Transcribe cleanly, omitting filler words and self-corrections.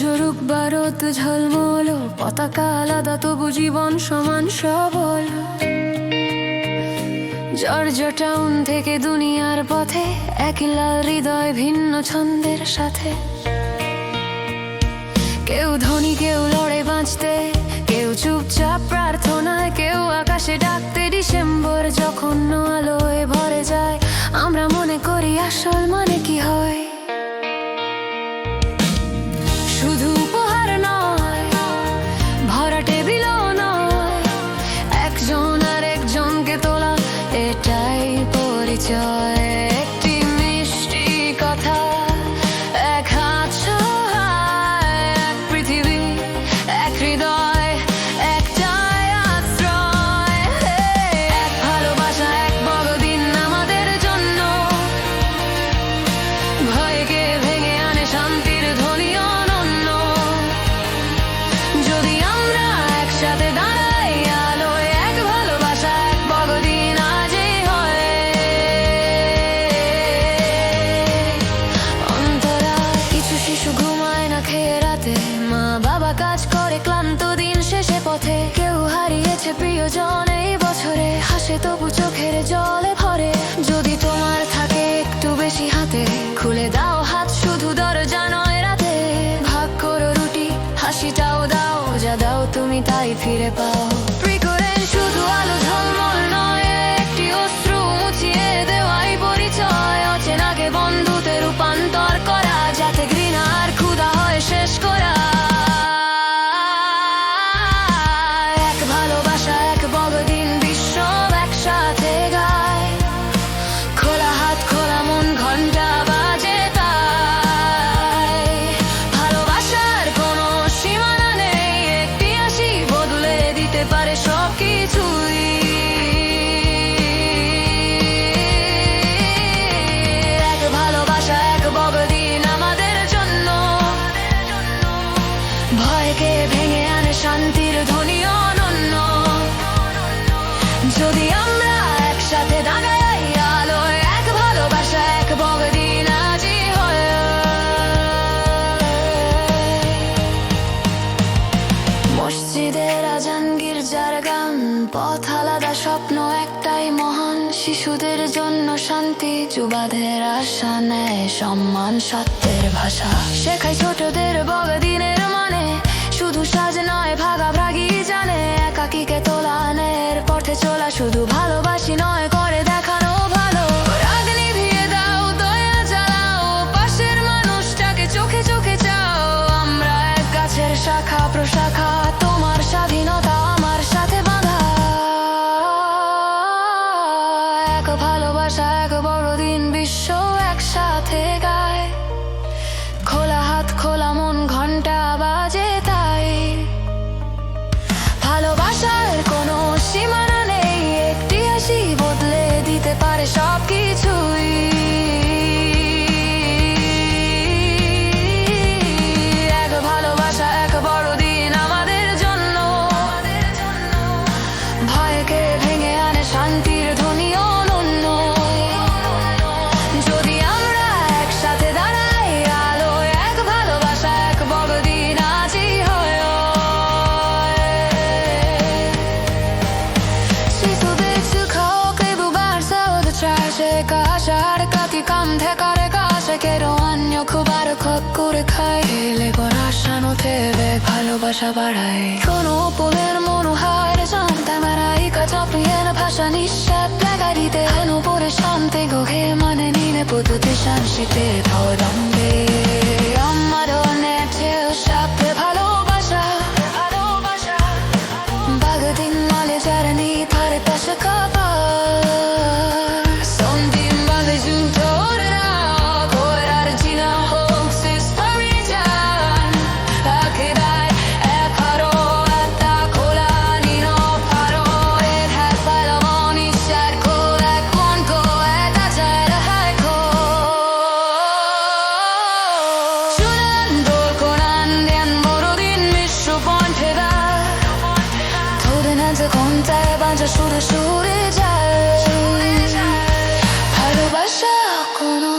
জরুক বারত ঝলমল, পতাকা আলাদা তবু জীবন সমান সবল। জর্জিয়া টাউন থেকে দুনিয়ার পথে, একই লাল হৃদয় ভিন্ন ছন্দের সাথে। কেউ ধনী, কেউ লড়ে বাঁচতে, কেউ চুপচাপ প্রার্থনায়, কেউ আকাশে ডাকতে ডিসেম্বর যখন আলোয় ভরে যায়। আমরা মনে করি আসল মানে কি হয়, শুধু উপহার নয়, ভরা টেবিলও নয়, একজন আর একজনকে তোলা, এটাই পরিচয়। একটি মিষ্টি কথা, এক হাত সহায়, এক পৃথিবী, এক হৃদয়, একটাই আশ্রয়। এক ভালোবাসা, এক বড়দিন আমাদের জন্য, ভয়কে ভেঙে আনে শান্তির ধ্বনি অনন্য। যদি আমরা একসাথে দাঁড়াই আলোয়, এক ভালোবাসা, এক বড়দিন আজই হয়। অন্তরা কিছু শিশু ঘুমায় না খেয়ে রাতে, মা বাবা কাজ করে ক্লান্ত দিন শেষে পথে। কেউ হারিয়েছে প্রিয়জন এই বছরে, হাসে তবু চোখের জলে ভরে। যদি তোমার থাকে একটু বেশি হাতে, খুলে দাও হাত, শুধু দরজা নয় রাতে। ভাগ করো রুটি, হাসিটাও দাও, যা দাও তুমি তাই ফিরে পাও। প্রিকরেন শুধু আলো ঝলমল নয়, একটি অশ্রু মুছিয়ে দেওয়াই পরিচয়। অচেনাকে বন্ধুতে রূপান্তর করা, যাতে ঘৃণা আর ক্ষুধা হয় শেষ করা। এক ভালোবাসা, এক বড়দিন, বিশ্ব একসাথে গায়। খোলা হাত, খোলা মন, ঘন্টা বাজে তাই। ভালোবাসার কোনো সীমানা নেই, একটি হাসি বদলে দিতে পারে সবকিছুই। এক ভালোবাসা, এক বড়দিন আমাদের জন্য, ভয়কে ভেঙে আনে শান্তির ধ্বনি অনন্য। যদি আমরা একসাথে দাঁড়াই আলোয়, এক ভালোবাসা, এক বড়দিন আজই হয়। মসজিদের আজান, গির্জার গান, পথ আলাদা, স্বপ্ন একটাই মহান। শিশুদের জন্য শান্তি, যুবাদের আশা, নেয় সম্মান, সত্যের ভাষা। শেখাই ছোটদের বড়দিনের মানে, শুধু সাজ নয় ভাগাভাগি জানে। একাকিকে তোলানের পথে চলা, শুধু ভালোবাসি নয় করে দেখানো ভালো। রাগ নিভিয়ে দাও, দয়া জ্বালাও, পাশের মানুষটাকে চোখে চোখে চাও। আমরা এক গাছের শাখা প্রশাখা, তোমার স্বাধীনতা আমার সাথে বাঁধা। এক ভালোবাসা, এক বড়দিন, বিশ্ব একসাথে গায়। খোলা হাত, খোলা মন, ঘন্টা বাজে তাই। ভালোবাসার কোনো সীমানা নেই, একটি হাসি বদলে দিতে পারে সবকিছুই। এক ভালোবাসা, এক বড়দিন আমাদের জন্য, ভয়কে ভেঙে আনে শান্তির ধ্বনি অনন্য। যদি আমরা একসাথে দাঁড়াই আলোয়, এক ভালোবাসা, এক বড়দিন আজই হয়। ভালোবাসা বাড়ায় কোনো পোলের মনোহার, জানতে মারাই কাটাপ্রিয়ের ভাষা নিঃশ্বাস লাগারিতে হেন পরে শান্তি গোহে মানে নিলে পদ্ধতি শান্তিতে ধরম্বে। আমার নেটে সাপে ভালোবাসা, বাগদিন মালে জারনি পারে পাশে কাপা। সুরে সুরে যায় ভালোবাসা কোনো